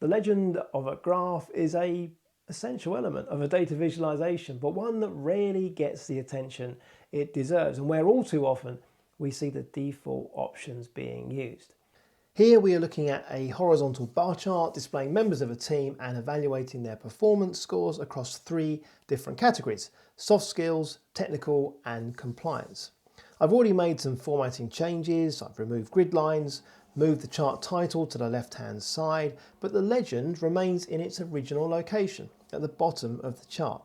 The legend of a graph is an essential element of a data visualization, but one that rarely gets the attention it deserves, and where all too often we see the default options being used. Here we are looking at a horizontal bar chart displaying members of a team and evaluating their performance scores across 3 different categories: soft skills, technical and compliance. I've already made some formatting changes. I've removed grid lines, moved the chart title to the left hand side, but the legend remains in its original location at the bottom of the chart.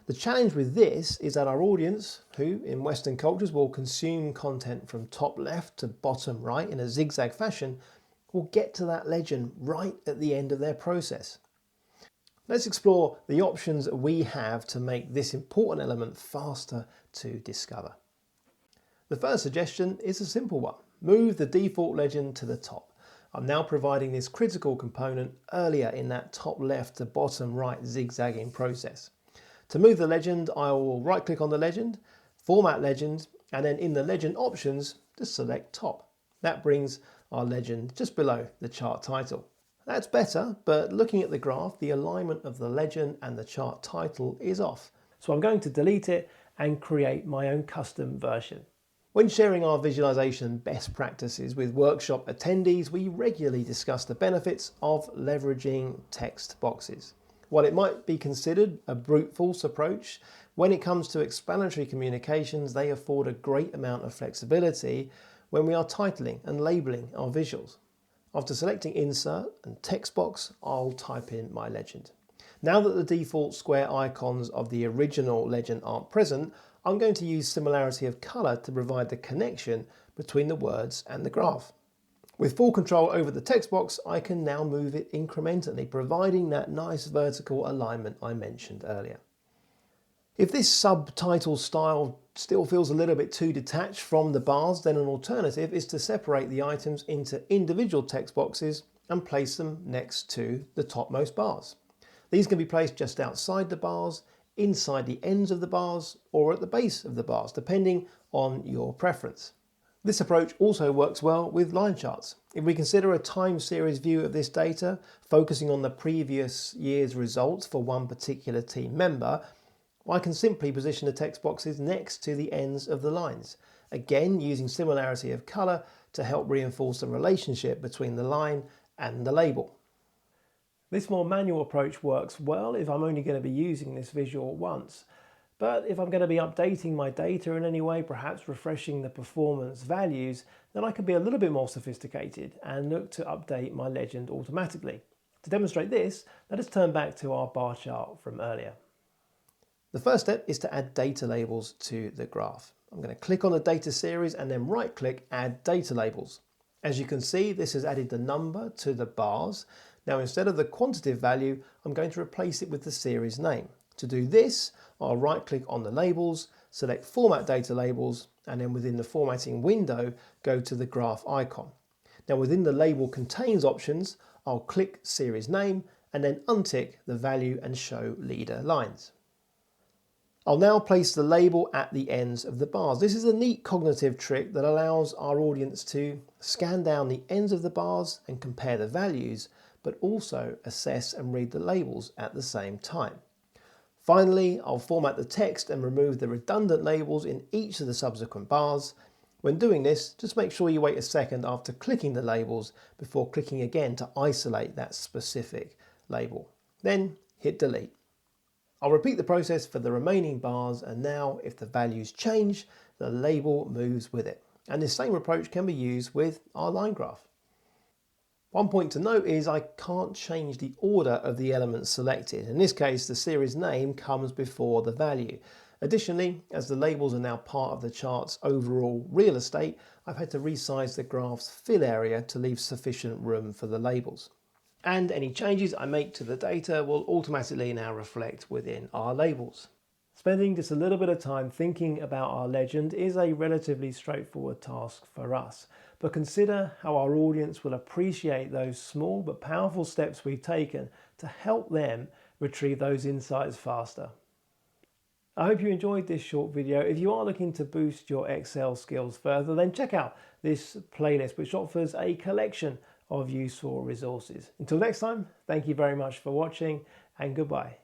The challenge with this is that our audience, who in Western cultures will consume content from top left to bottom right in a zigzag fashion, will get to that legend right at the end of their process. Let's explore the options we have to make this important element faster to discover. The first suggestion is a simple one. Move the default legend to the top. I'm now providing this critical component earlier in that top left to bottom right zigzagging process. To move the legend, I will right click on the legend, format legend, and then in the legend options, just select top. That brings our legend just below the chart title. That's better, but looking at the graph, the alignment of the legend and the chart title is off. So I'm going to delete it and create my own custom version. When sharing our visualization best practices with workshop attendees, we regularly discuss the benefits of leveraging text boxes. While it might be considered a brute force approach, when it comes to explanatory communications, they afford a great amount of flexibility when we are titling and labeling our visuals. After selecting Insert and Text Box, I'll type in my legend. Now that the default square icons of the original legend aren't present, I'm going to use similarity of color to provide the connection between the words and the graph. With full control over the text box, I can now move it incrementally, providing that nice vertical alignment I mentioned earlier. If this subtitle style still feels a little bit too detached from the bars, then an alternative is to separate the items into individual text boxes and place them next to the topmost bars. These can be placed just outside the bars, inside the ends of the bars, or at the base of the bars, depending on your preference. This approach also works well with line charts. If we consider a time series view of this data, focusing on the previous year's results for one particular team member, I can simply position the text boxes next to the ends of the lines, again using similarity of color to help reinforce the relationship between the line and the label. This more manual approach works well if I'm only going to be using this visual once. But if I'm going to be updating my data in any way, perhaps refreshing the performance values, then I can be a little bit more sophisticated and look to update my legend automatically. To demonstrate this, let us turn back to our bar chart from earlier. The first step is to add data labels to the graph. I'm going to click on the data series and then right click Add Data Labels. As you can see, this has added the number to the bars. Now instead of the quantitative value, I'm going to replace it with the series name. To do this, I'll right click on the labels, select Format Data Labels, and then within the formatting window, go to the graph icon. Now within the Label Contains options, I'll click Series Name and then untick the Value and Show Leader lines. I'll now place the label at the ends of the bars. This is a neat cognitive trick that allows our audience to scan down the ends of the bars and compare the values, but also assess and read the labels at the same time. Finally, I'll format the text and remove the redundant labels in each of the subsequent bars. When doing this, just make sure you wait a second after clicking the labels before clicking again to isolate that specific label. Then hit delete. I'll repeat the process for the remaining bars, and now if the values change, the label moves with it. And this same approach can be used with our line graph. One point to note is I can't change the order of the elements selected. In this case, the series name comes before the value. Additionally, as the labels are now part of the chart's overall real estate, I've had to resize the graph's fill area to leave sufficient room for the labels. And any changes I make to the data will automatically now reflect within our labels. Spending just a little bit of time thinking about our legend is a relatively straightforward task for us, but consider how our audience will appreciate those small but powerful steps we've taken to help them retrieve those insights faster. I hope you enjoyed this short video. If you are looking to boost your Excel skills further, then check out this playlist, which offers a collection of useful resources. Until next time, thank you very much for watching and goodbye.